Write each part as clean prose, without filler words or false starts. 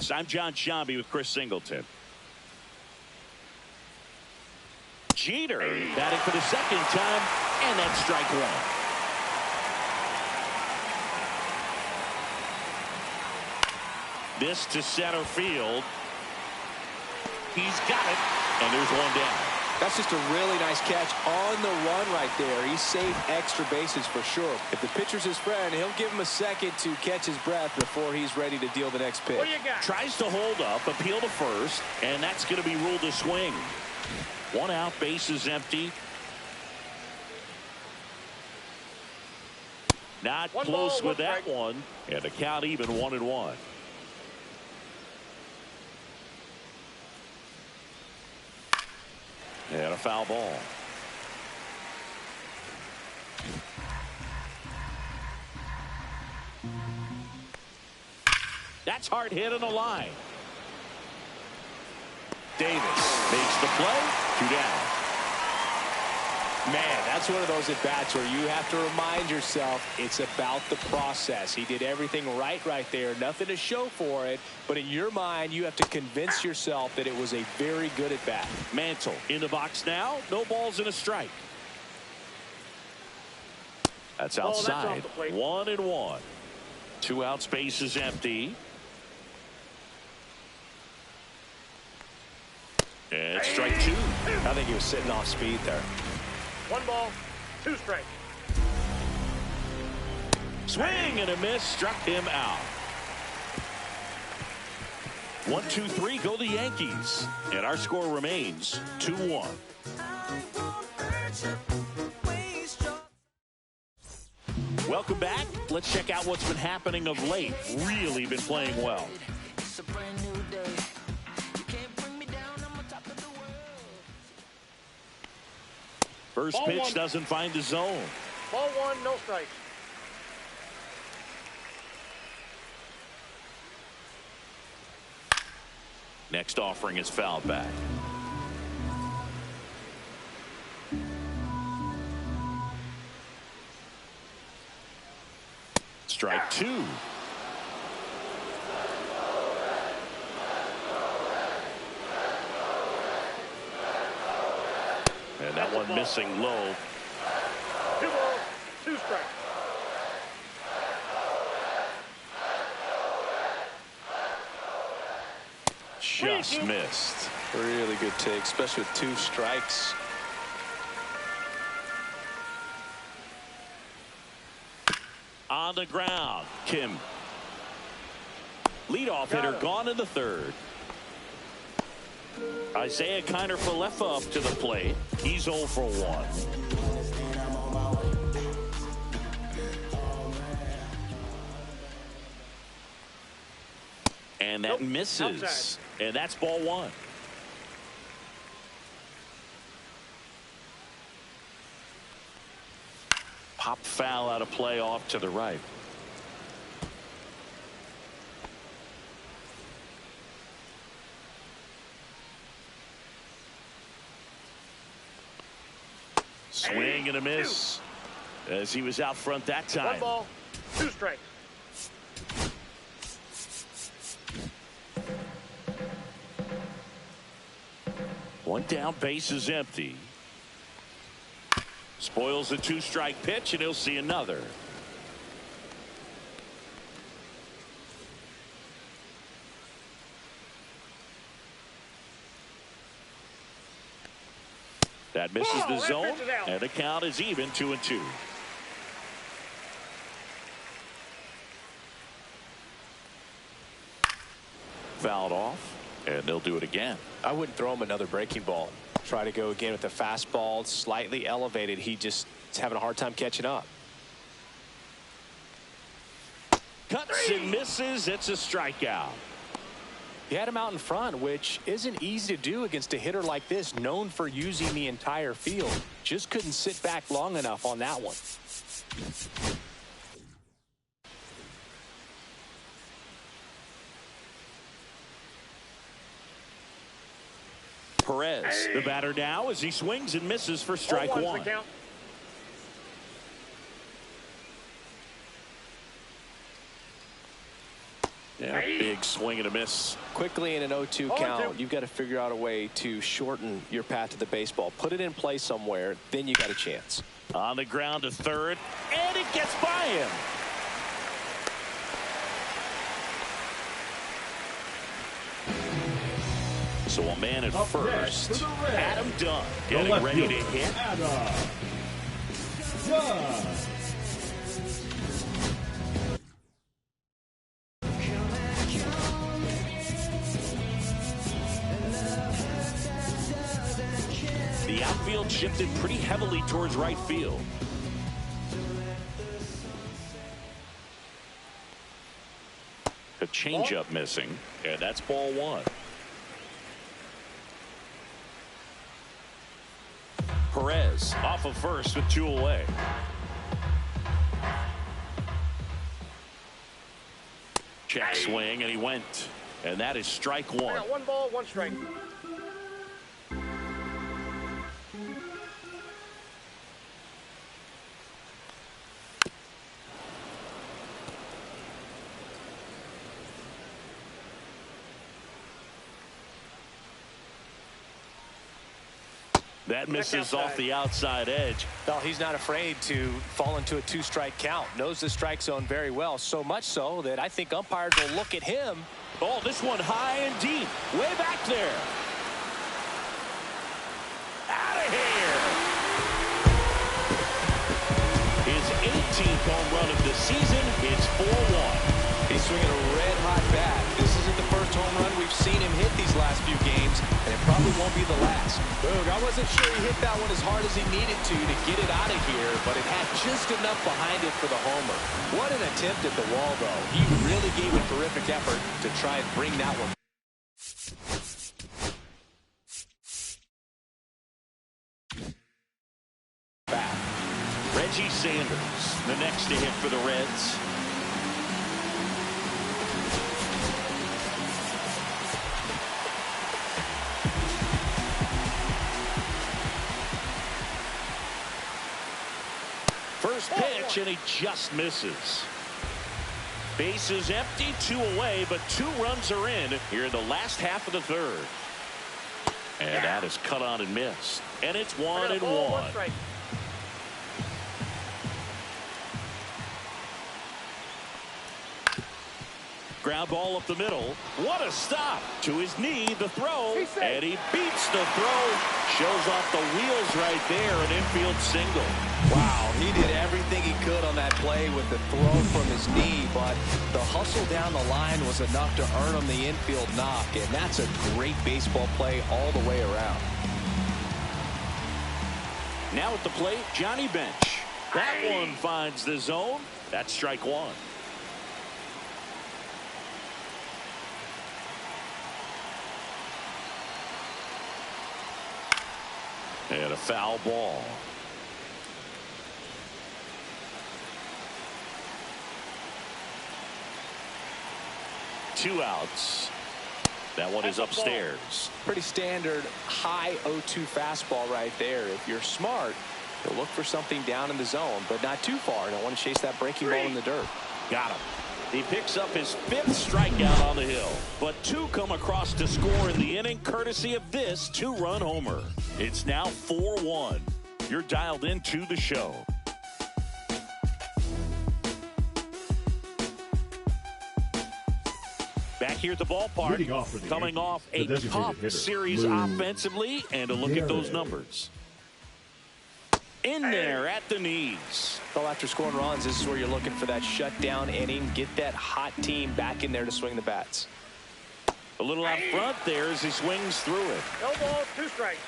Sports. I'm John Shambi with Chris Singleton. Jeter batting for the second time, and that's strike one. This to center field. He's got it, and there's one down. That's just a really nice catch on the run right there. He saved extra bases for sure. If the pitcher's his friend, he'll give him a second to catch his breath before he's ready to deal the next pitch. What do you got? Tries to hold up, appeal to first, and that's going to be ruled a swing. One out, base is empty. Not close with that one, and the count even 1-1. And a foul ball. That's hard hit on the line. Davis makes the play. 2 down. Man, that's one of those at-bats where you have to remind yourself it's about the process. He did everything right there. Nothing to show for it. But in your mind, you have to convince yourself that it was a very good at-bat. Mantle in the box now. No balls and a strike. That's outside. 1-1. 2 outs, base is empty. And strike 2. I think he was sitting off speed there. 1 ball, 2 strikes. Swing and a miss, struck him out. 1-2-3 go the Yankees, and our score remains 2-1. Welcome back. Let's check out what's been happening of late. Really been playing well. First Ball pitch 1. doesn't find the zone. Ball 1, no strikes. Next offering is fouled back. Strike 2. And that one missing low. 2 balls, 2 strikes. Just missed. Really good take, especially with 2 strikes. On the ground, Kim. Leadoff hitter gone in the 3rd. Isaiah Kiner-Falefa up to the plate. He's 0 for 1. And that misses. Outside. And that's ball 1. Pop foul out of play off to the right. Swing and a miss as he was out front that time. 1 ball, 2 strikes. One down, base is empty. Spoils the 2-strike pitch, and he'll see another. That misses the zone, and the count is even 2-2. Fouled off, and they'll do it again. I wouldn't throw him another breaking ball. Try to go again with the fastball, slightly elevated. He just is having a hard time catching up. Cuts and misses. It's a strikeout. He had him out in front, which isn't easy to do against a hitter like this, known for using the entire field. Just couldn't sit back long enough on that one. Perez, the batter now, as he swings and misses for strike 1. Yeah, big swing and a miss. Quickly in an 0-2 count, you've got to figure out a way to shorten your path to the baseball. Put it in play somewhere, then you got a chance. On the ground to third, and it gets by him. So a man at first. Adam Dunn getting ready to hit. Adam Dunn. The outfield shifted pretty heavily towards right field. A changeup missing, and that's ball one. Perez off of first with 2 away. Check swing, and he went. And that is strike one. I got 1 ball, 1 strike. That misses off the outside edge. No, he's not afraid to fall into a 2-strike count. Knows the strike zone very well, so much so that I think umpires will look at him. Oh, this one high and deep. Way back there. Out of here. His 18th home run of the season. It's 4-1. He's swinging a red-hot bat. This isn't the first home run we've seen him hit these last few games, and it probably won't be the last. Boog, I wasn't sure he hit that one as hard as he needed to get it out of here, but it had just enough behind it for the homer. What an attempt at the wall, though. He really gave a terrific effort to try and bring that one. Back. Reggie Sanders, the next to hit for the Reds. First pitch, and he just misses. Bases empty, 2 away, but 2 runs are in here in the last half of the third. And that is cut on and missed. And it's 1-1. Ground ball up the middle. What a stop. To his knee, the throw. And he beats the throw. Shows off the wheels right there. An infield single. Wow, he did everything he could on that play with the throw from his knee, but the hustle down the line was enough to earn him the infield knock, and that's a great baseball play all the way around. Now at the plate, Johnny Bench. That one finds the zone. That's strike one. And a foul ball. Two outs. That one is upstairs. Pretty standard high 0-2 fastball right there. If you're smart, you'll look for something down in the zone, but not too far. Don't want to chase that breaking ball in the dirt. Got him. He picks up his 5th strikeout on the hill, but 2 come across to score in the inning courtesy of this 2-run homer. It's now 4-1. You're dialed into the show. Back here at the ballpark, coming off a tough series offensively, and a look at those numbers. In there at the knees. Well, after scoring runs, this is where you're looking for that shutdown inning. Get that hot team back in there to swing the bats. A little out front there as he swings through it. No balls, 2 strikes.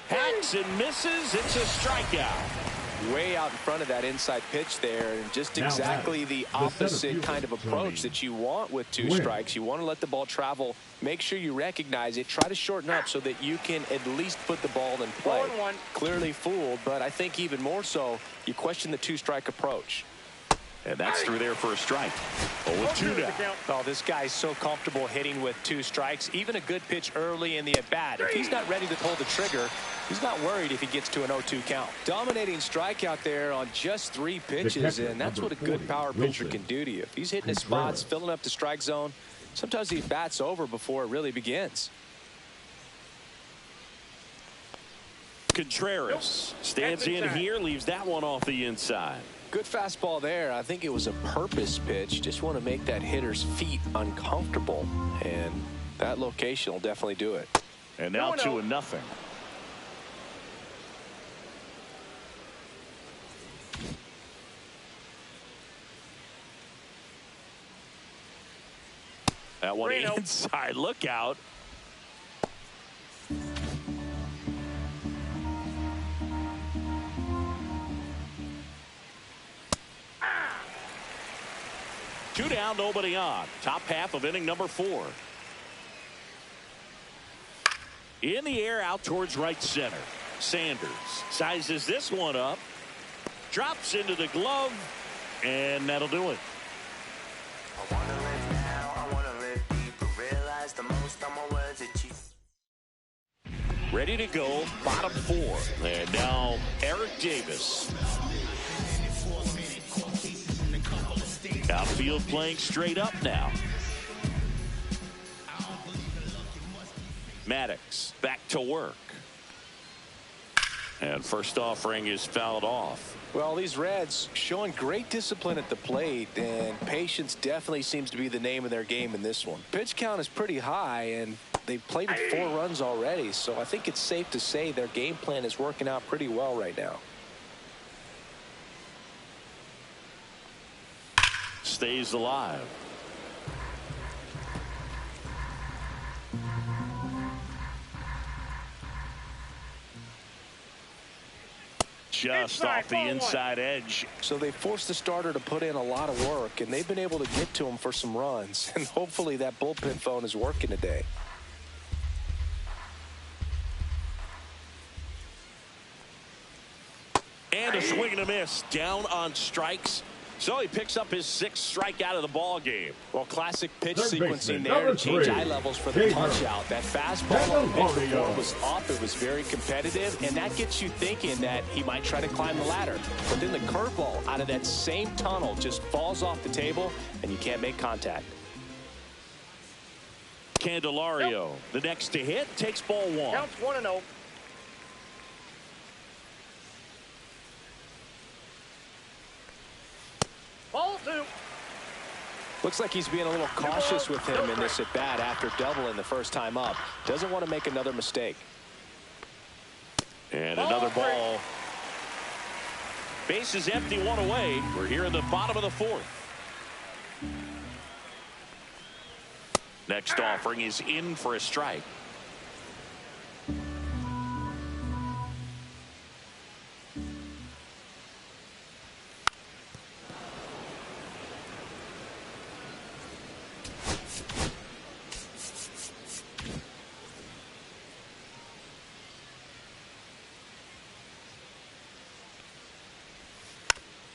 Hacks and misses. It's a strikeout. Way out in front of that inside pitch there, and just exactly the opposite kind of approach that you want with 2 strikes. You want to let the ball travel. Make sure you recognize it. Try to shorten up so that you can at least put the ball in play. 1-1. Clearly fooled, but I think even more so, you question the 2-strike approach. And that's through there for a strike. 0-2 now. Oh, this guy's so comfortable hitting with 2 strikes. Even a good pitch early in the at-bat. If he's not ready to pull the trigger, He's not worried if he gets to an 0-2 count. Dominating strikeout there on just 3 pitches, and that's what a good power pitcher can do to you. If he's hitting his spots, filling up the strike zone, sometimes he bats over before it really begins. Contreras stands in here, leaves that one off the inside. Good fastball there. I think it was a purpose pitch. Just want to make that hitter's feet uncomfortable, and that location will definitely do it. And now 2-0. That one inside. Look out. Two down, nobody on. Top half of inning number 4. In the air, out towards right center. Sanders sizes this one up. Drops into the glove. And that'll do it. I wanna live now, I wanna live deeper. Realize the most of my words are cheap. Ready to go, bottom 4. And now Eric Davis. Outfield playing straight up now. Maddox back to work. And first offering is fouled off. Well, these Reds showing great discipline at the plate, and patience definitely seems to be the name of their game in this one. Pitch count is pretty high, and they've played with 4 runs already, so I think it's safe to say their game plan is working out pretty well right now. Stays alive. Just off the inside edge. So they forced the starter to put in a lot of work, and they've been able to get to him for some runs. And hopefully that bullpen phone is working today. And a swing and a miss. Down on strikes. So he picks up his 6th strikeout of the ball game. Well, classic pitch sequencing there to change eye levels for the punch out. That fastball on the pitch before was up. It was very competitive, and that gets you thinking that he might try to climb the ladder. But then the curveball out of that same tunnel just falls off the table, and you can't make contact. Candelario, the next to hit, takes ball 1. Counts 1-0. Ball 2. Looks like he's being a little cautious with him in this at bat after doubling the first time up. Doesn't want to make another mistake. And another ball. Base is empty, 1 away. We're here in the bottom of the 4th. Next offering is in for a strike.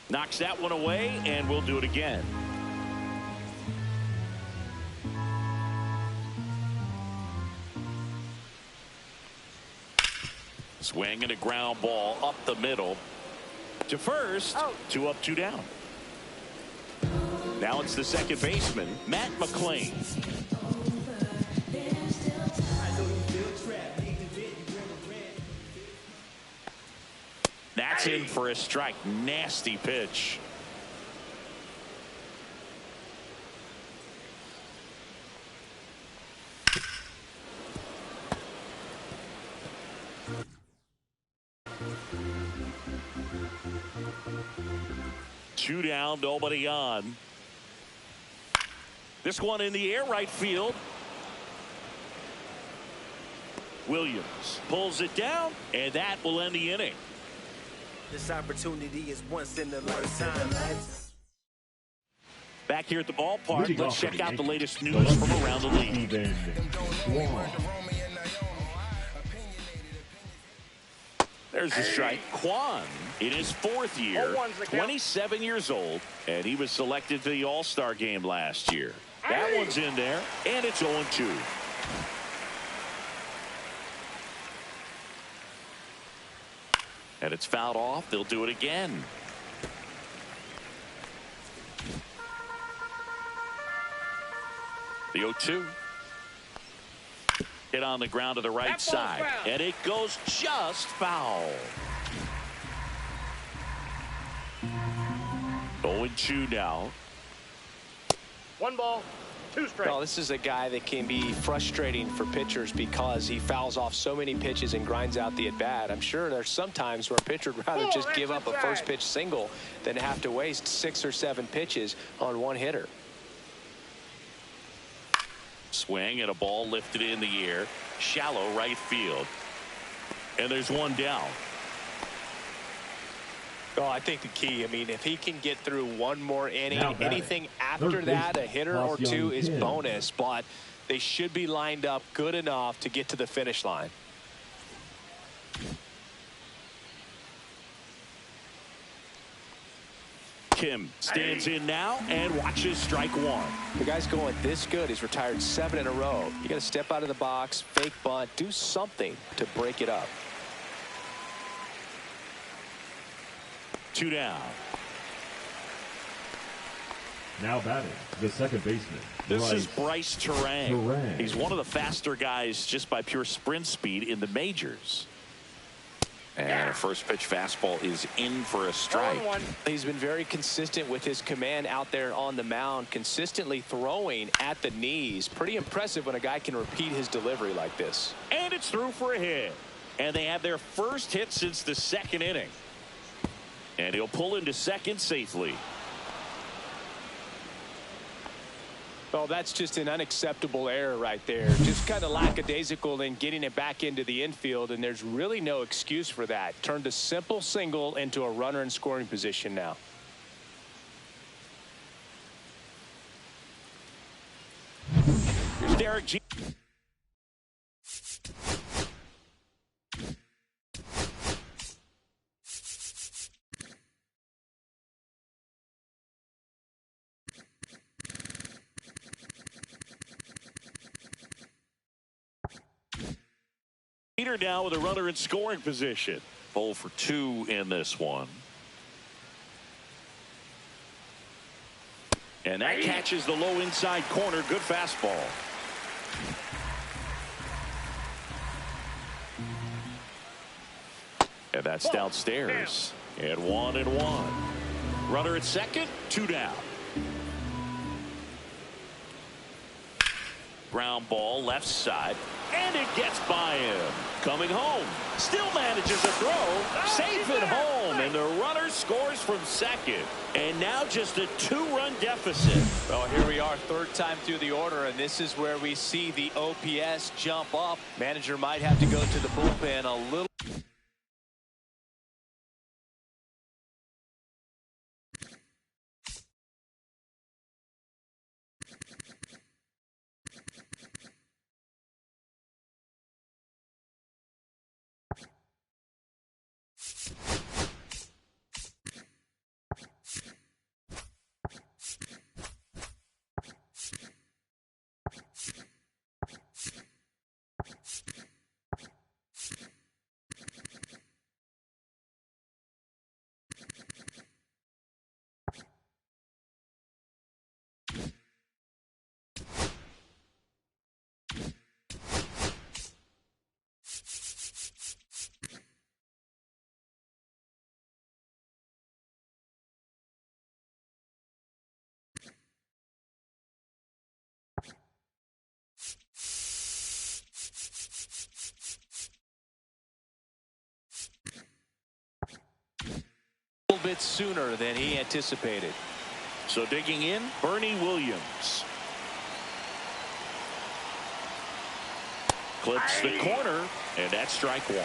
Knocks that one away, and we'll do it again. Swing and a ground ball up the middle to first. 2 up, 2 down. Now it's the second baseman, Matt McClain. That's in for a strike. Nasty pitch. Two down, nobody on. This one in the air, right field. Williams pulls it down, and that will end the inning. This opportunity is once in a lifetime. Back here at the ballpark, let's check out the latest news from around the league. There's the strike. Kwan in his 4th year, 27 years old, and he was selected to the All-Star game last year. That one's in there, and it's 0-2. And it's fouled off. They'll do it again. The 0-2. Hit on the ground to the right side. And it goes just foul. 0-2 now. 1 ball, 2 strikes. Well, this is a guy that can be frustrating for pitchers because he fouls off so many pitches and grinds out the at-bat. I'm sure there's some times where a pitcher would rather just give up a first pitch single than have to waste 6 or 7 pitches on one hitter. Swing and a ball lifted in the air. Shallow right field. And there's one down. Oh, I think the key, I mean, if he can get through one more inning, anything after that, a hitter or two is bonus, but they should be lined up good enough to get to the finish line. Kim stands in now and watches strike one. The guy's going this good. He's retired 7 in a row. You got to step out of the box, fake bunt, do something to break it up. 2 down. Now batting, the second baseman. This is Bryce Terang. He's one of the faster guys just by pure sprint speed in the majors. And a first pitch fastball is in for a strike. He's been very consistent with his command out there on the mound, consistently throwing at the knees. Pretty impressive when a guy can repeat his delivery like this. And it's through for a hit. And they have their first hit since the 2nd inning. And he'll pull into second safely. Well, that's just an unacceptable error right there. Just kind of lackadaisical in getting it back into the infield, and there's really no excuse for that. Turned a simple single into a runner in scoring position now. Here's Derek G. Peter now with a runner in scoring position. 0 for 2 in this one. And that catches the low inside corner. Good fastball. And that's downstairs. And 1-1. Runner at second, 2 down. Ground ball left side. And it gets by him. Coming home. Still manages a throw. Safe at home. And the runner scores from second. And now just a 2-run deficit. Well, here we are, 3rd time through the order, and this is where we see the OPS jump up. Manager might have to go to the bullpen a little. Bit sooner than he anticipated. So digging in, Bernie Williams. Clips the corner, and that's strike 1.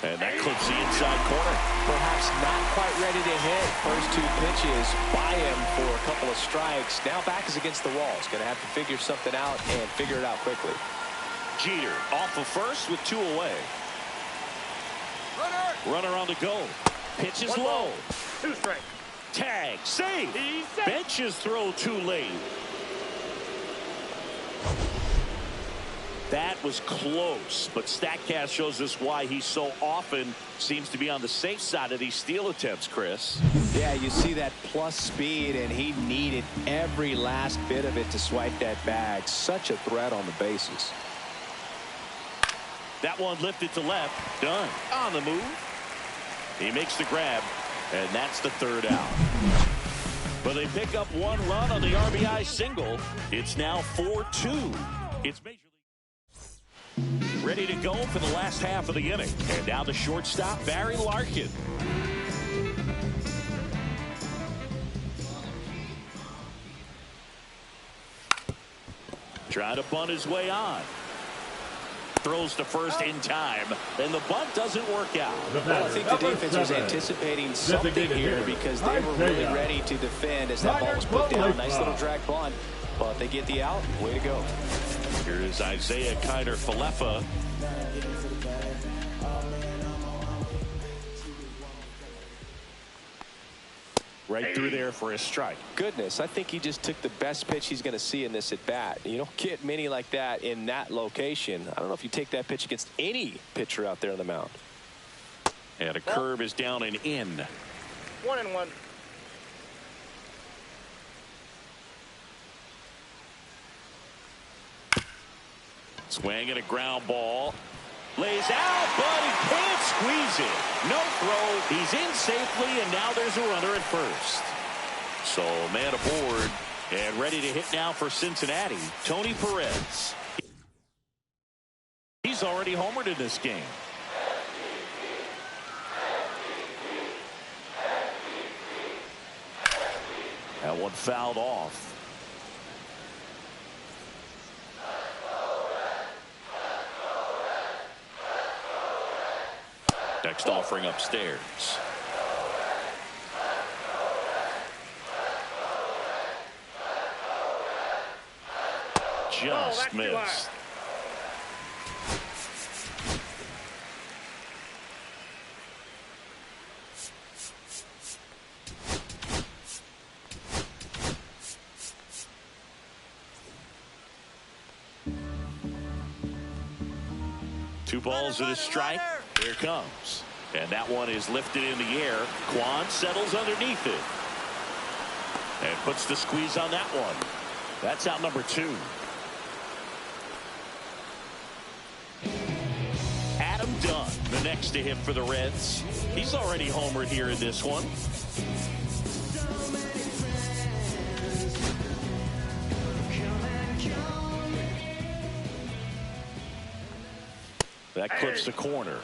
And that clips the inside corner. Perhaps not quite ready to hit. First 2 pitches by him for a couple of strikes. Now back is against the wall. He's going to have to figure something out and figure it out quickly. Jeter off of first with 2 away. Runner on the go. Pitch is low. 2 strikes. Tag. Save. Benches throw too late. That was close, but StatCast shows us why he so often seems to be on the safe side of these steal attempts, Chris. Yeah, you see that plus speed, and he needed every last bit of it to swipe that bag. Such a threat on the bases. That one lifted to left. Done. On the move. He makes the grab, and that's the third out. But they pick up one run on the RBI single. It's now 4-2. It's Major League. Ready to go for the last half of the inning. And now the shortstop, Barry Larkin. Trying to bunt his way on. Throws to first in time, and the bunt doesn't work out. Well, I think the defense was anticipating something here because they were really ready to defend as that ball was put down. Nice little drag bunt, but they get the out. Way to go. Here's Isaiah Kiner-Falefa. Right through there for a strike. Goodness, I think he just took the best pitch he's going to see in this at bat. You don't get many like that in that location. I don't know if you take that pitch against any pitcher out there on the mound. And a curve is down and in. 1-1. Swing and a ground ball. Lays out, but he can't squeeze it. No throw. He's in safely, and now there's a runner at first. So man aboard and ready to hit now for Cincinnati, Tony Perez. He's already homered in this game. That one fouled off. Next offering upstairs. Just missed. Two balls and a strike. Here it comes. And that one is lifted in the air. Kwan settles underneath it. And puts the squeeze on that one. That's out number 2. Adam Dunn, the next to hit for the Reds. He's already homered here in this one. That clips the corner.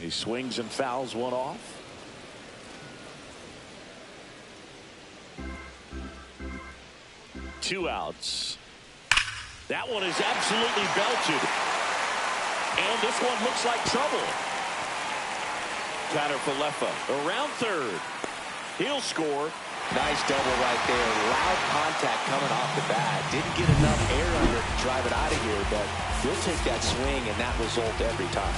He swings and fouls one off. Two outs. That one is absolutely belted. And this one looks like trouble. Kiner-Falefa around third. He'll score. Nice double right there. Loud contact coming off the bat. Didn't get enough air under it to drive it out of here, but he'll take that swing and that result every time.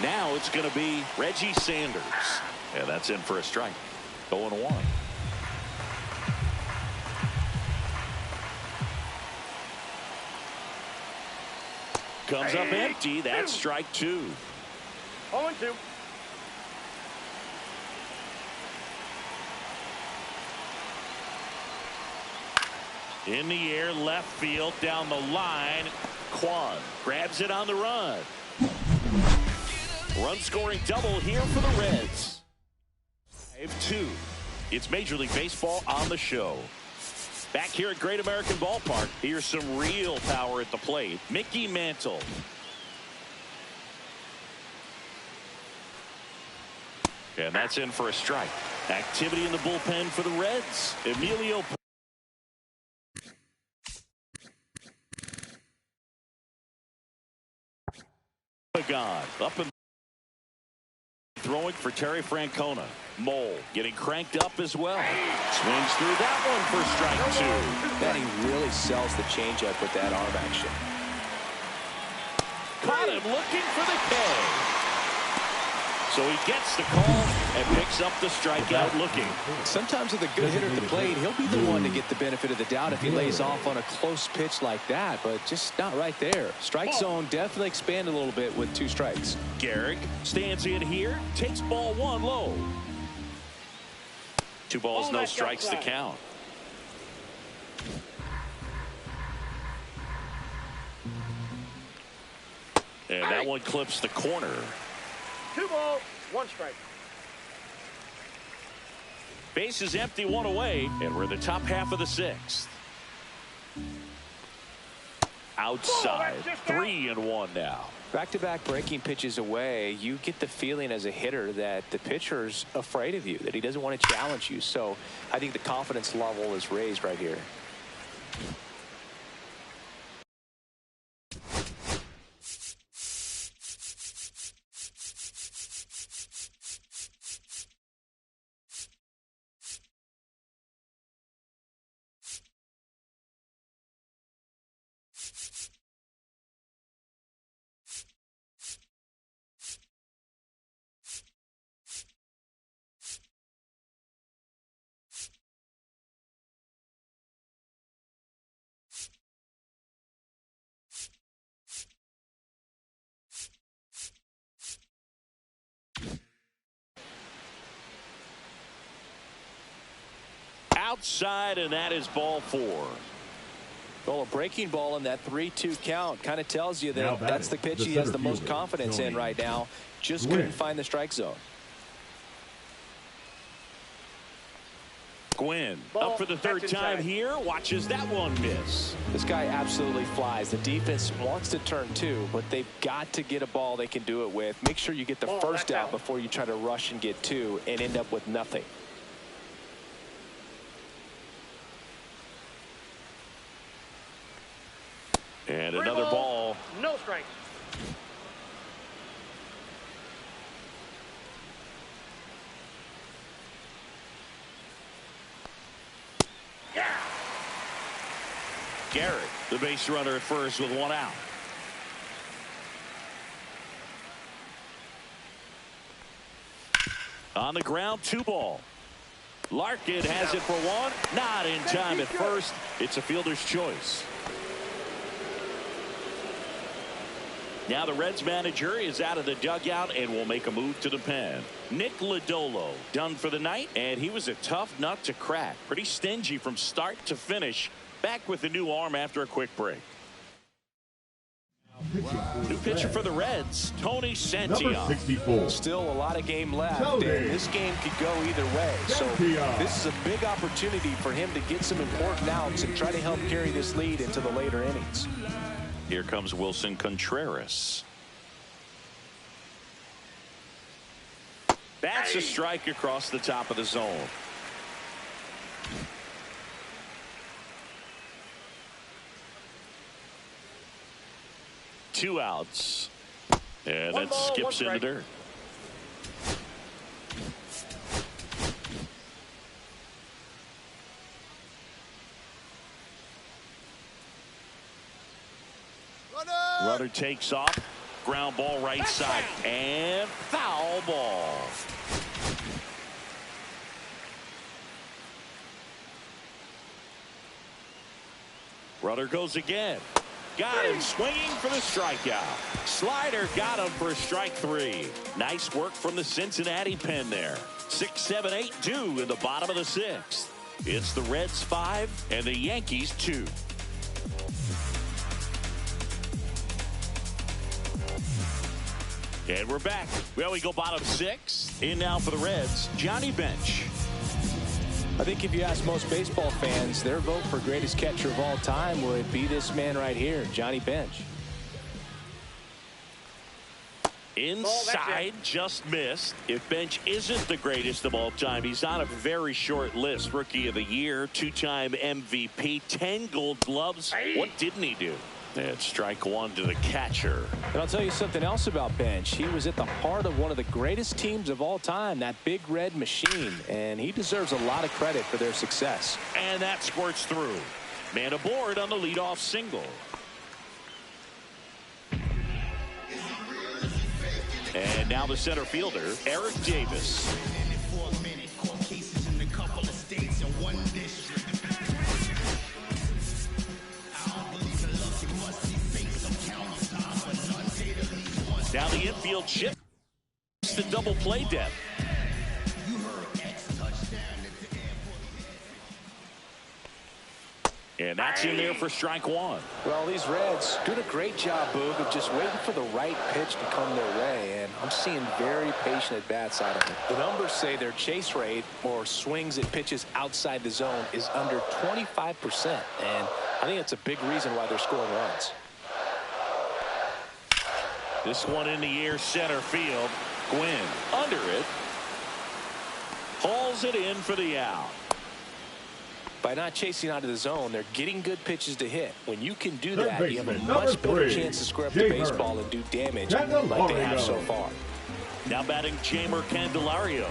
Now it's going to be Reggie Sanders. And that's in for a strike. 0-1. Comes up empty. That's strike 2. 0-2. In the air, left field, down the line. Kwan grabs it on the run. Run scoring double here for the Reds. 5-2. It's Major League Baseball on the show. Back here at Great American Ballpark, here's some real power at the plate. Mickey Mantle. And that's in for a strike. Activity in the bullpen for the Reds. Emilio Pagan up in throwing for Terry Francona. Mole getting cranked up as well. Swings through that one for strike 2. Then he really sells the changeup with that arm action. Caught him looking for the K. So he gets the call and picks up the strikeout looking. Sometimes with a good hitter at the plate, he'll be the one to get the benefit of the doubt if he lays off on a close pitch like that, but just not right there. Strike zone definitely expand a little bit with 2 strikes. Garrick stands in here, takes ball 1 low. 2 balls, no strikes to count. And that one clips the corner. 2 balls, 1 strike. Base is empty, 1 away, and we're in the top half of the 6th. Outside, 3-1 now. Back-to-back breaking pitches away, you get the feeling as a hitter that the pitcher's afraid of you, that he doesn't want to challenge you. So I think the confidence level is raised right here. Outside, and that is ball 4. Well, a breaking ball in that 3-2 count kind of tells you that that's the pitch he has the most confidence in right now. Just couldn't find the strike zone. Gwynn up for the 3rd time here, watches that one miss. This guy absolutely flies. The defense wants to turn 2, but they've got to get a ball they can do it with. Make sure you get the first out before you try to rush and get 2 and end up with nothing. And another ball. No strikes. Yeah. Garrett, the base runner at first with 1 out. On the ground, 2 ball. Larkin has it for 1. Not in time at first. It's a fielder's choice. Now the Reds manager is out of the dugout and will make a move to the pen. Nick Lodolo done for the night, and he was a tough nut to crack. Pretty stingy from start to finish. Back with the new arm after a quick break. New pitcher for the Reds, Tony Santillan. 64. Still a lot of game left, and this game could go either way. So this is a big opportunity for him to get some important outs and try to help carry this lead into the later innings. Here comes Wilson Contreras. That's a strike across the top of the zone. Two outs. And that skips in the dirt. Runner takes off. Ground ball right side. And foul ball. Runner goes again. Got him swinging for the strikeout. Slider got him for strike 3. Nice work from the Cincinnati pen there. 6, 7, 8 due in the bottom of the 6th. It's the Reds 5 and the Yankees 2. And we're back. Well, we go bottom 6. In now for the Reds, Johnny Bench. I think if you ask most baseball fans, their vote for greatest catcher of all time would be this man right here, Johnny Bench. Inside, just missed. If Bench isn't the greatest of all time, he's on a very short list. Rookie of the Year, 2-time MVP, 10 Gold Gloves. What didn't he do? And strike one to the catcher. And I'll tell you something else about Bench. He was at the heart of one of the greatest teams of all time, that Big Red Machine, and he deserves a lot of credit for their success. And that squirts through. Man aboard on the leadoff single. And now the center fielder, Eric Davis. Down the infield shift. The double play depth. And that's in there for strike one. Well, these Reds doing a great job, Boog, of just waiting for the right pitch to come their way. And I'm seeing very patient at-bats out of them. The numbers say their chase rate, or swings at pitches outside the zone, is under 25%. And I think that's a big reason why they're scoring runs. This one in the air, center field. Gwynn under it. Hauls it in for the out. By not chasing out of the zone, they're getting good pitches to hit. When you can do that, you have a much better chance to square up the baseball and do damage like they have so far. Now batting Jamer Candelario.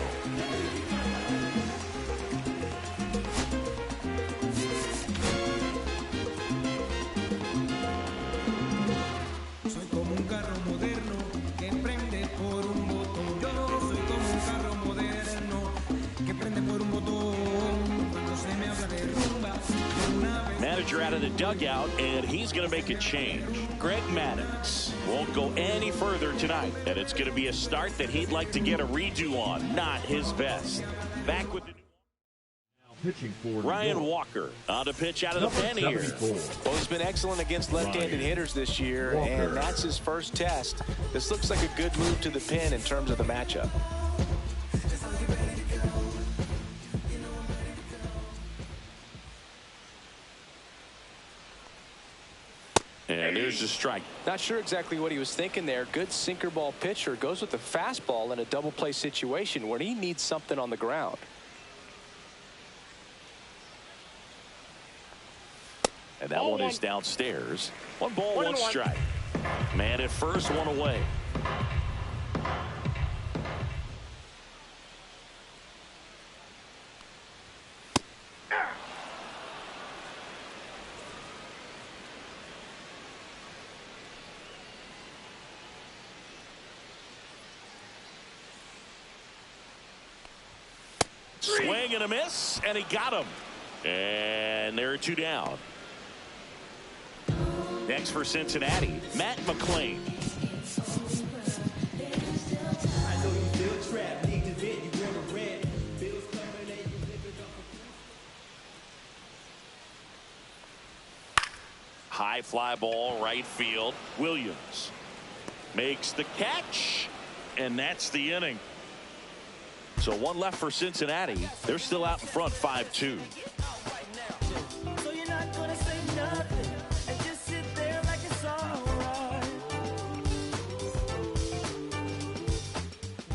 Manager out of the dugout, and he's going to make a change. Greg Maddux won't go any further tonight, and it's going to be a start that he'd like to get a redo on. Not his best. Back with the pitching for Ryan Walker on to pitch out of the pen here. Well, he's been excellent against left-handed hitters this year, and that's his first test. This looks like a good move to the pen in terms of the matchup. And there's the strike. Not sure exactly what he was thinking there. Good sinker ball pitcher goes with the fastball in a double play situation when he needs something on the ground. And that one is downstairs. One ball, one strike. Man at first, one away. Swing and a miss, and he got him. And there are two down. Next for Cincinnati, Matt McClain. High fly ball, right field. Williams makes the catch, and that's the inning. So one left for Cincinnati. They're still out in front 5-2.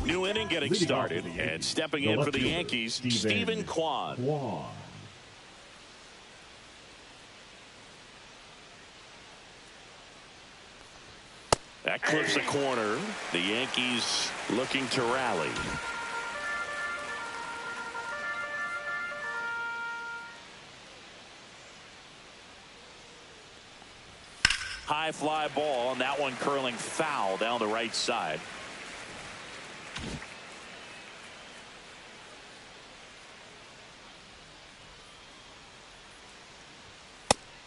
New inning getting started, and stepping in for the Yankees, Stephen Kwan. That clips the corner. The Yankees looking to rally. High fly ball, and that one curling foul down the right side.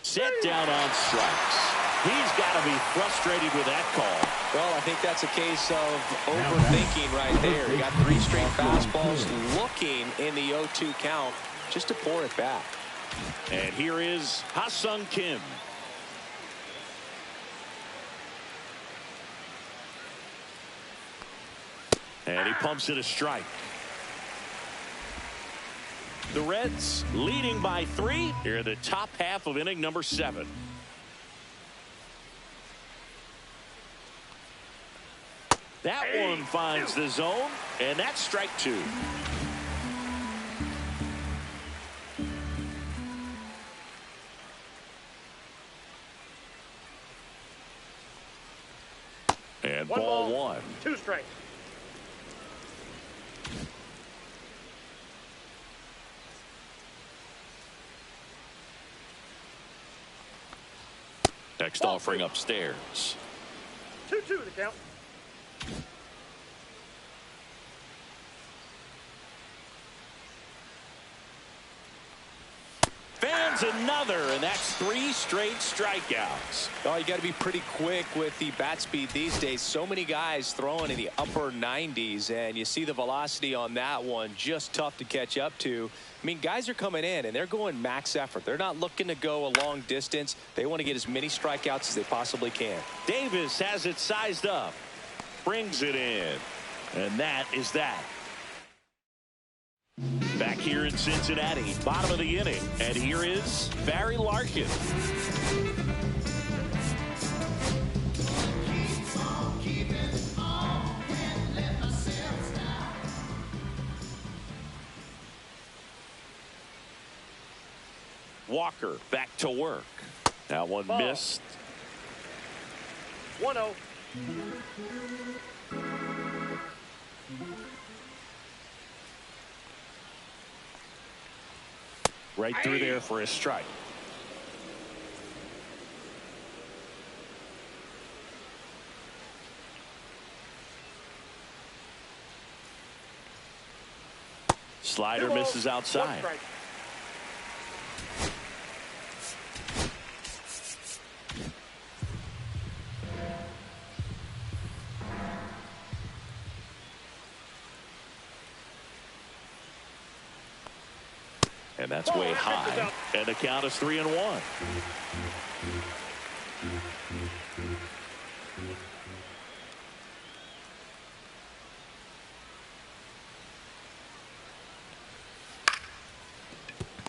Set down on strikes. He's got to be frustrated with that call. Well, I think that's a case of overthinking right there. He got 3 straight fastballs, looking in the 0-2 count just to pour it back. And here is Ha-Sung Kim. And he pumps it a strike. The Reds leading by 3 here in the top half of inning number 7. That one finds the zone, and that's strike 2. And One ball ball, one. 2 strikes. Next offering upstairs. 2-2 the count. Fans another, and that's 3 straight strikeouts. Oh, you got to be pretty quick with the bat speed these days. So many guys throwing in the upper 90s, and you see the velocity on that one, just tough to catch up to. I mean, guys are coming in and they're going max effort. They're not looking to go a long distance. They want to get as many strikeouts as they possibly can. Davis has it sized up, brings it in, and that is that. Back here in Cincinnati, bottom of the inning, and here is Barry Larkin. Walker back to work. That one Ball. missed. 1-0. Right through there for a strike. Slider 2 balls, misses 1 outside. strike. And that's way high. And the count is 3-1.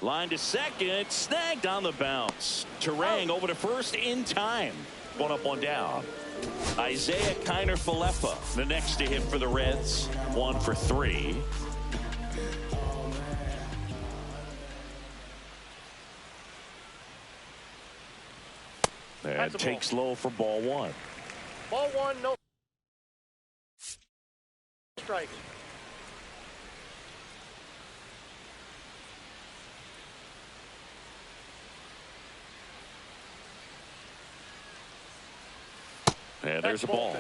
Line to second, snagged on the bounce. Terang over to first in time. 1 up, 1 down. Isaiah Kiner-Falefa, the next to hit for the Reds. 1 for 3. And takes low for ball 1. Ball 1, no strikes. And there's a ball.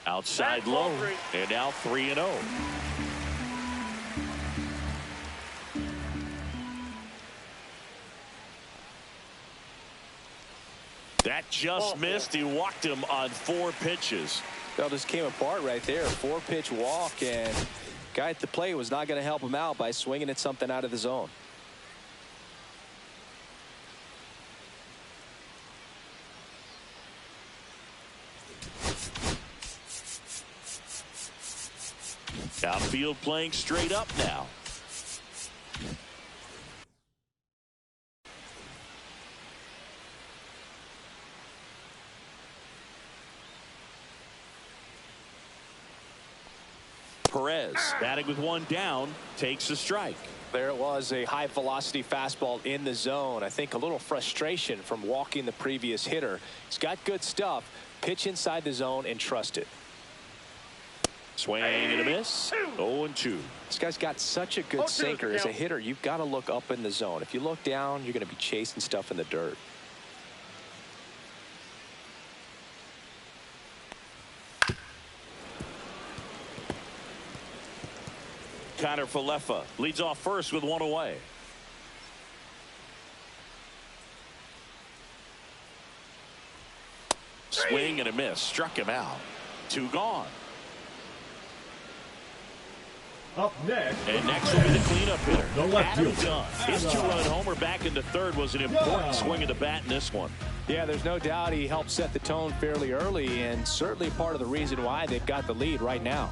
Outside low, and now 3-0. That just missed. He walked him on 4 pitches. That just came apart right there. 4-pitch walk, and guy at the plate was not going to help him out by swinging at something out of the zone. Outfield playing straight up now. Perez batting with 1 down, takes a strike. There it was, a high velocity fastball in the zone. I think a little frustration from walking the previous hitter. He's got good stuff. Pitch inside the zone and trust it. Swing and a miss. 0-2. This guy's got such a good sinker. As a hitter, you've got to look up in the zone. If you look down, you're going to be chasing stuff in the dirt. Kiner-Falefa leads off first with 1 away. Swing and a miss. Struck him out. 2 gone. Up next. And next will be the cleanup hitter, The left Adam fielder. Dunn. His 2-run homer back into third was an important swing of the bat in this one. Yeah, there's no doubt he helped set the tone fairly early, and certainly part of the reason why they've got the lead right now.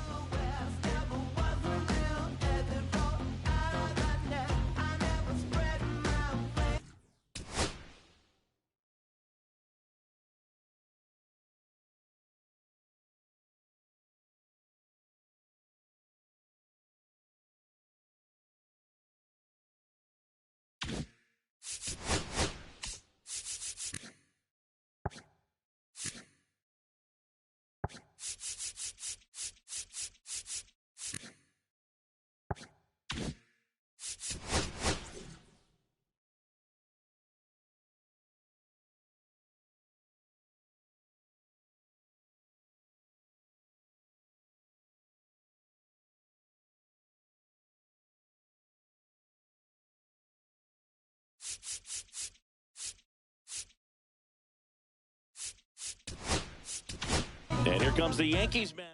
Here comes the Yankees manager.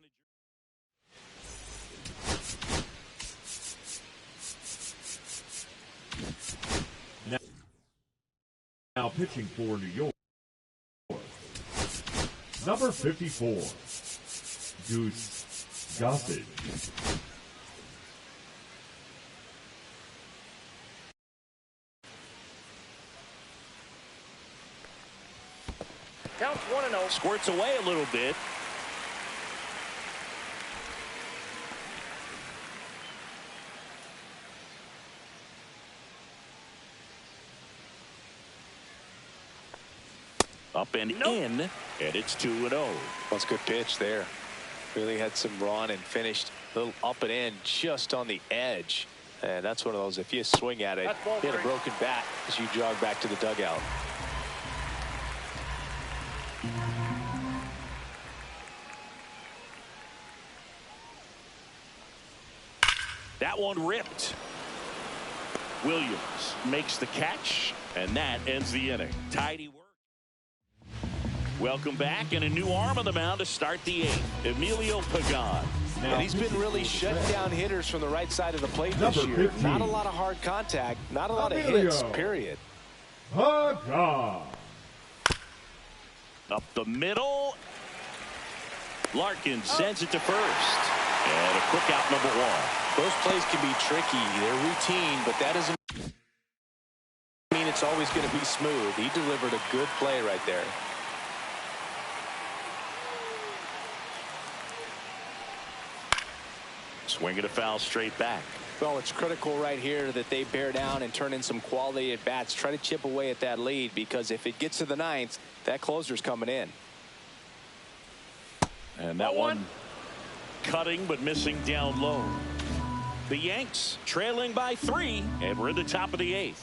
Now pitching for New York, number 54, Goose Gossage. Count's 1-0. Squirts away a little bit. Up and in, and it's 2-0. That's a good pitch there. Really had some run and finished a little up and in just on the edge. And that's one of those, if you swing at it, hit a broken bat as you jog back to the dugout. That one ripped. Williams makes the catch, and that ends the inning. Tidy work. Welcome back, and a new arm on the mound to start the eighth. Emilio Pagan. And he's been really shutting down hitters from the right side of the plate this Number year. 15. Not a lot of hard contact, not a lot of Emilio hits, period. Pagan. Up the middle. Larkin sends it to first. And a quick out, number one. Those plays can be tricky. They're routine, but that doesn't mean it's always going to be smooth. He delivered a good play right there. Swing and a foul straight back. Well, it's critical right here that they bear down and turn in some quality at bats. Try to chip away at that lead, because if it gets to the ninth, that closer's coming in. And that one cutting but missing down low. The Yanks trailing by 3, and we're in the top of the 8th.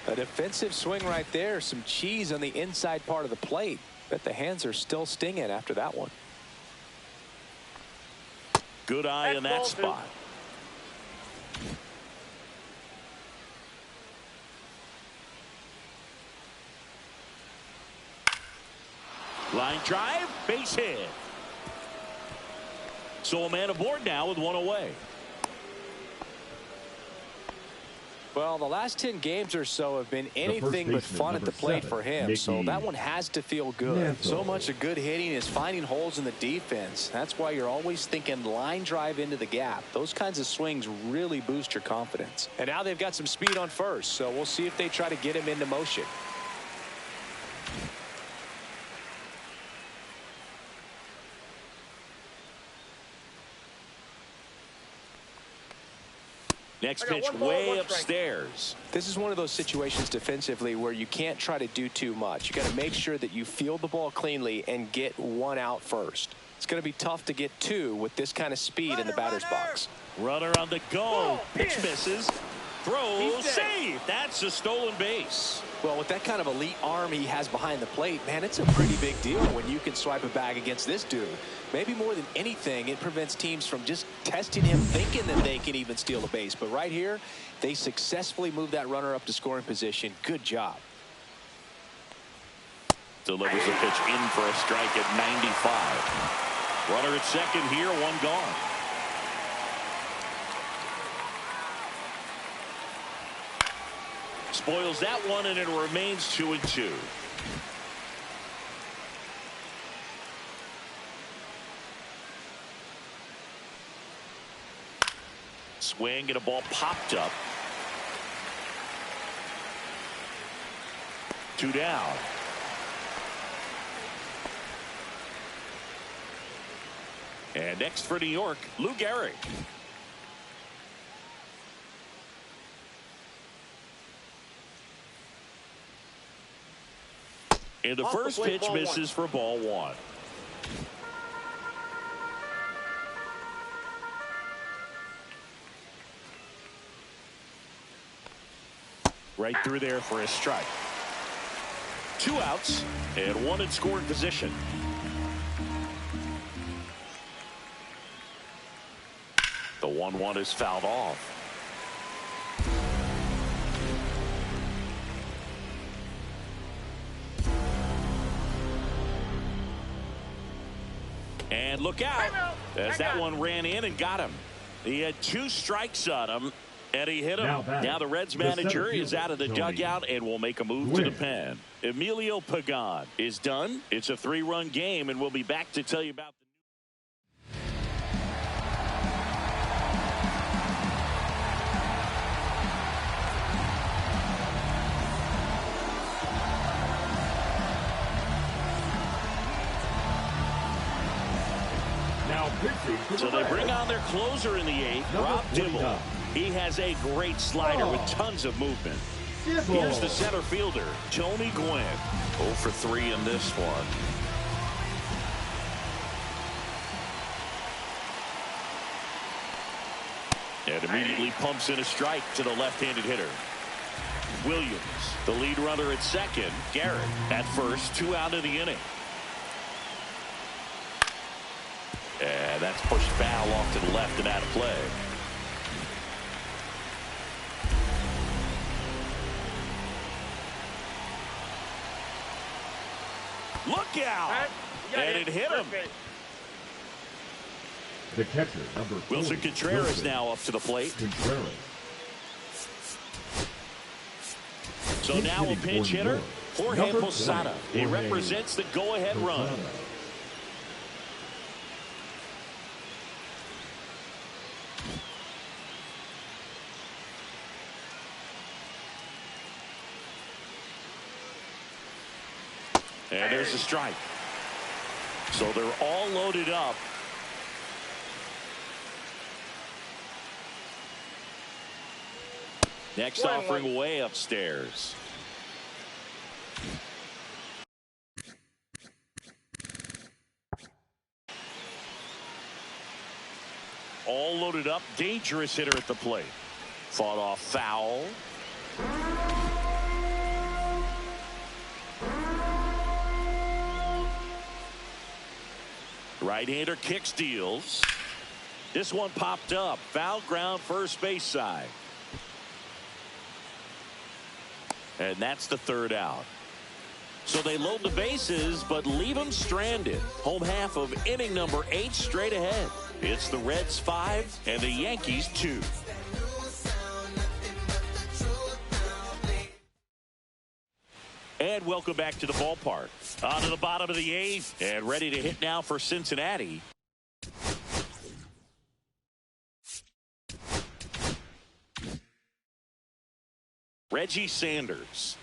A defensive swing right there. Some cheese on the inside part of the plate. Bet the hands are still stinging after that one. Good eye in that spot. Line drive, base hit. So a man aboard now with one away. Well, the last 10 games or so have been anything but fun at the plate for him. So that one has to feel good. So much of good hitting is finding holes in the defense. That's why you're always thinking line drive into the gap. Those kinds of swings really boost your confidence. And now they've got some speed on first, so we'll see if they try to get him into motion. Next pitch way upstairs. This is one of those situations defensively where you can't try to do too much. You got to make sure that you field the ball cleanly and get one out first. It's going to be tough to get two with this kind of speed in the batter's box. Runner on the go. Pitch misses. Throw, save. That's a stolen base. Well, with that kind of elite arm he has behind the plate, man, it's a pretty big deal when you can swipe a bag against this dude. Maybe more than anything, it prevents teams from just testing him, thinking that they can even steal a base. But right here, they successfully move that runner up to scoring position. Good job. Delivers a pitch in for a strike at 95. Runner at second here, one gone. Spoils that one, and it remains 2-2. Swing and a ball popped up. 2 down. And next for New York, Lou Gehrig. And the first pitch misses for ball one. Right through there for a strike. 2 outs and one in scoring position. The 1-1 is fouled off. And look out as that one ran in and got him. He had 2 strikes on him, and he hit him. Now the Reds manager is out of the dugout and will make a move to the pen. Emilio Pagan is done. It's a 3-run game, and we'll be back to tell you about So they bring on their closer in the 8th, Rob Dibble. He has a great slider with tons of movement. Here's the center fielder, Tony Gwynn. 0 for 3 in this one. And immediately pumps in a strike to the left-handed hitter. Williams, the lead runner at second. Garrett at first, 2 out of the inning. And that's pushed foul off to the left and out of play. Look out! And it hit him. The catcher, number 4. Wilson Contreras now up to the plate. So now a pinch hitter, Jorge Posada. He represents the go-ahead run. And there's a strike. So they're all loaded up. Next offering way upstairs. All loaded up. Dangerous hitter at the plate. Fought off foul. Right-hander kick steals. This one popped up. Foul ground first base side. And that's the 3rd out. So they load the bases but leave them stranded. Home half of inning number 8 straight ahead. It's the Reds 5 and the Yankees 2. And welcome back to the ballpark. On to the bottom of the 8th and ready to hit now for Cincinnati. Reggie Sanders.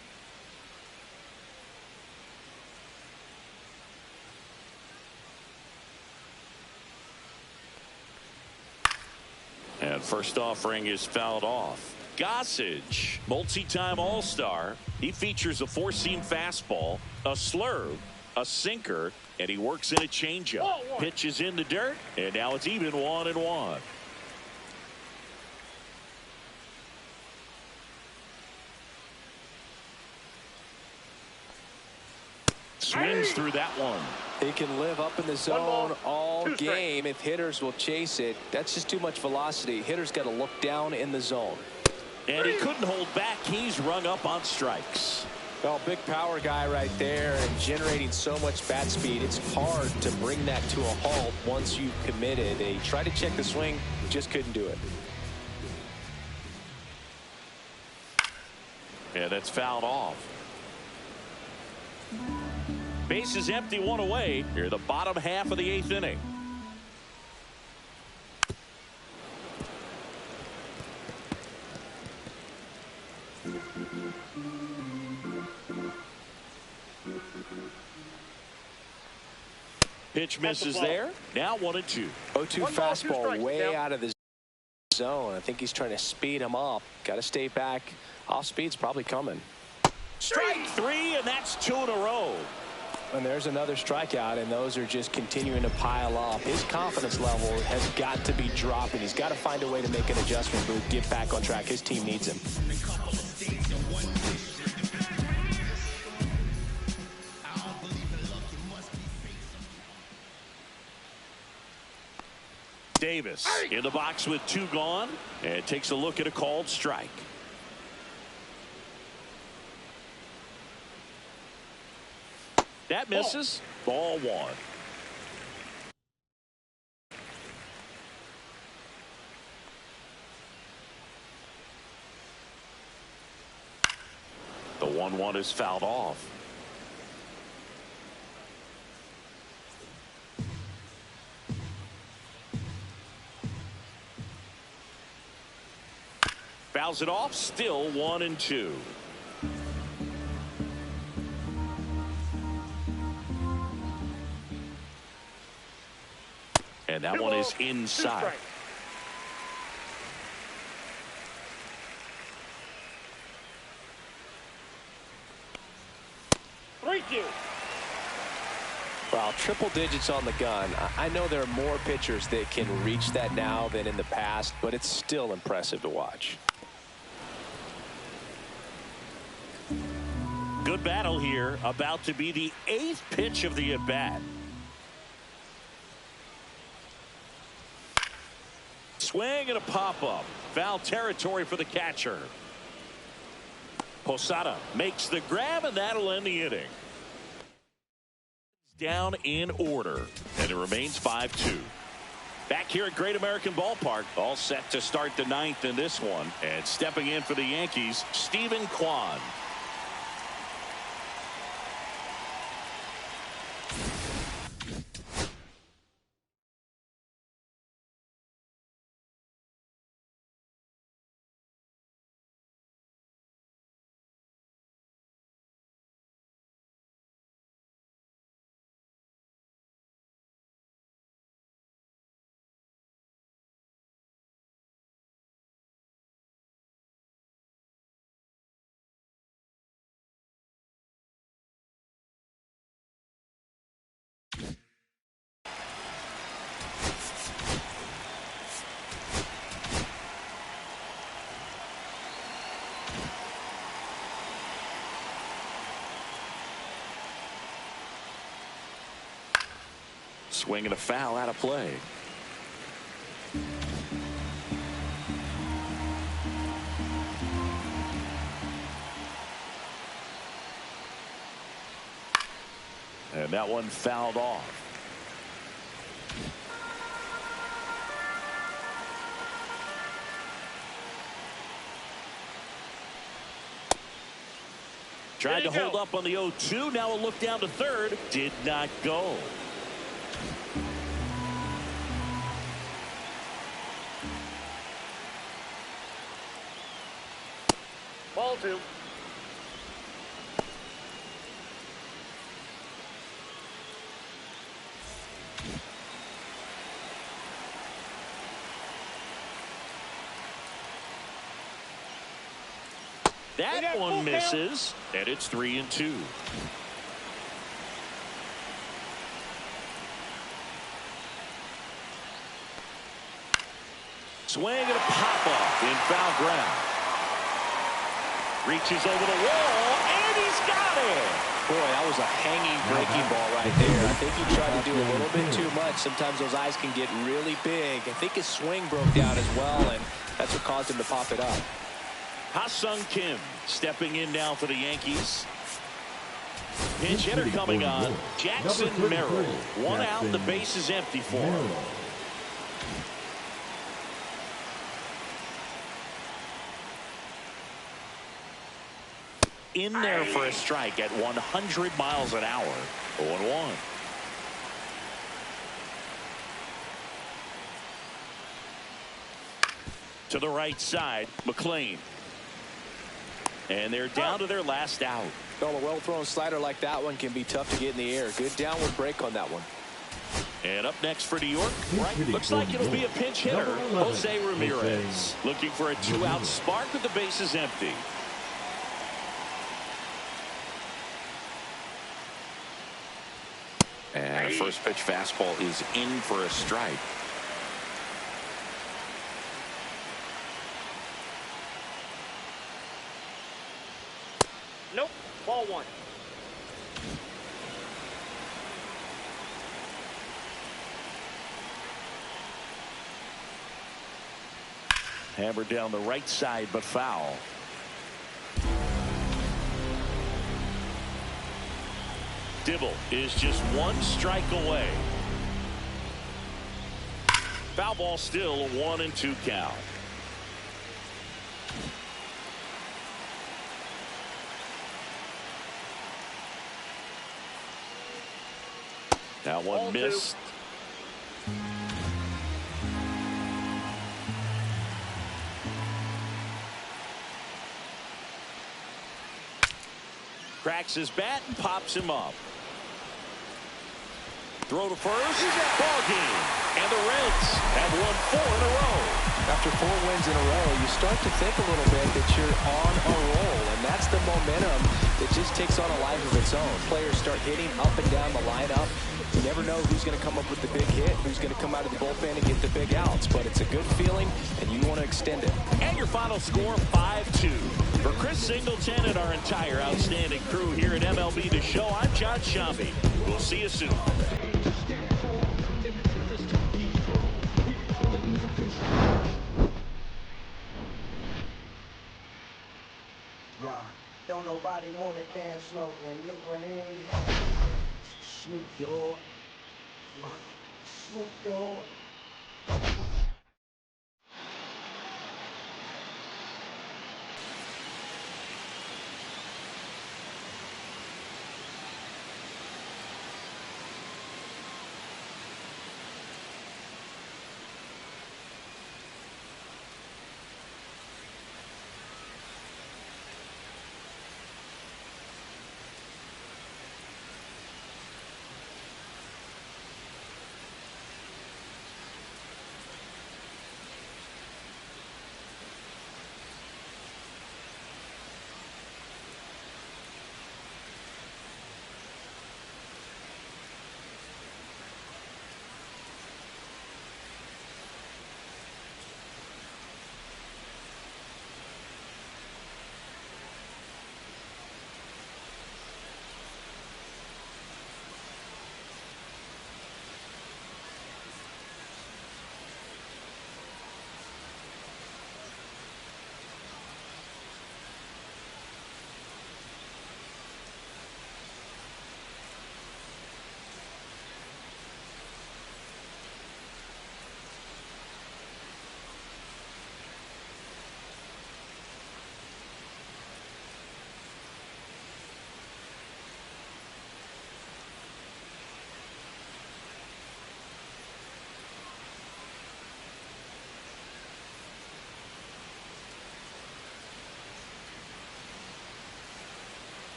And first offering is fouled off. Gossage, multi-time All-Star. He features a 4-seam fastball, a slurve, a sinker, and he works in a changeup. Pitches in the dirt, and now it's even 1-1. Swings through that one. He can live up in the zone all game if hitters will chase it. That's just too much velocity. Hitters got to look down in the zone. And he couldn't hold back. He's rung up on strikes. Well, big power guy right there and generating so much bat speed. It's hard to bring that to a halt once you've committed. They tried to check the swing, just couldn't do it. Yeah, that's fouled off. Base is empty, 1 away. Here, the bottom half of the 8th inning. Pitch misses there. Now 1-2. 0-2 fastball way out of the zone. I think he's trying to speed him up. Got to stay back. Off speed's probably coming. Strike 3, and that's 2 in a row. And there's another strikeout, and those are just continuing to pile up. His confidence level has got to be dropping. He's got to find a way to make an adjustment, Booth, get back on track. His team needs him. Davis in the box with 2 gone, and takes a look at a called strike. That misses. Ball 1. The 1-1 is fouled off. Fouls it off, still 1-2. And that one is inside. 3-2. Well, triple digits on the gun. I know there are more pitchers that can reach that now than in the past, but it's still impressive to watch. Good battle here. About to be the 8th pitch of the at-bat. Swing and a pop-up. Foul territory for the catcher. Posada makes the grab, and that'll end the inning. Down in order, and it remains 5-2. Back here at Great American Ballpark, all set to start the 9th in this one. And stepping in for the Yankees, Stephen Kwan. Swing and a foul out of play. And that one fouled off. Tried to hold up on the 0-2. Now a look down to third. Did not go. Ball 2. That one misses, and it's 3-2. Swing and a pop-up in foul ground. Reaches over the wall, and he's got it. Boy, that was a hanging breaking ball right there. I think he tried to do a little bit too much. Sometimes those eyes can get really big. I think his swing broke down as well, and that's what caused him to pop it up. Ha-Sung Kim stepping in now for the Yankees. Pinch hitter coming on. Jackson Merrill. One out, the base is empty for him. In there for a strike at 100 miles an hour. 0-1. To the right side, McLean. And they're down to their last out. Well, a well-thrown slider like that one can be tough to get in the air. Good downward break on that one. And up next for New York, right? Looks like it'll be a pinch hitter, Jose Ramirez. Looking for a 2-out spark with the bases empty. And a first pitch fastball is in for a strike. Nope. Ball 1. Hammered down the right side, but foul. Dibble is just one strike away. Foul ball, still a 1-2 count. That one Ball missed. Cracks his bat and pops him up. Throw to first. Ball game. And the Reds have won 4 in a row. After 4 wins in a row, you start to think a little bit that you're on a roll, and that's the momentum that just takes on a life of its own. Players start hitting up and down the lineup. You never know who's going to come up with the big hit, who's going to come out of the bullpen and get the big outs, but it's a good feeling, and you want to extend it. And your final score, 5-2. For Chris Singleton and our entire outstanding crew here at MLB The Show, I'm John Shambi. We'll see you soon. Don't nobody wanna dance slow and it rain. Snoop Dogg. Snoop Dogg.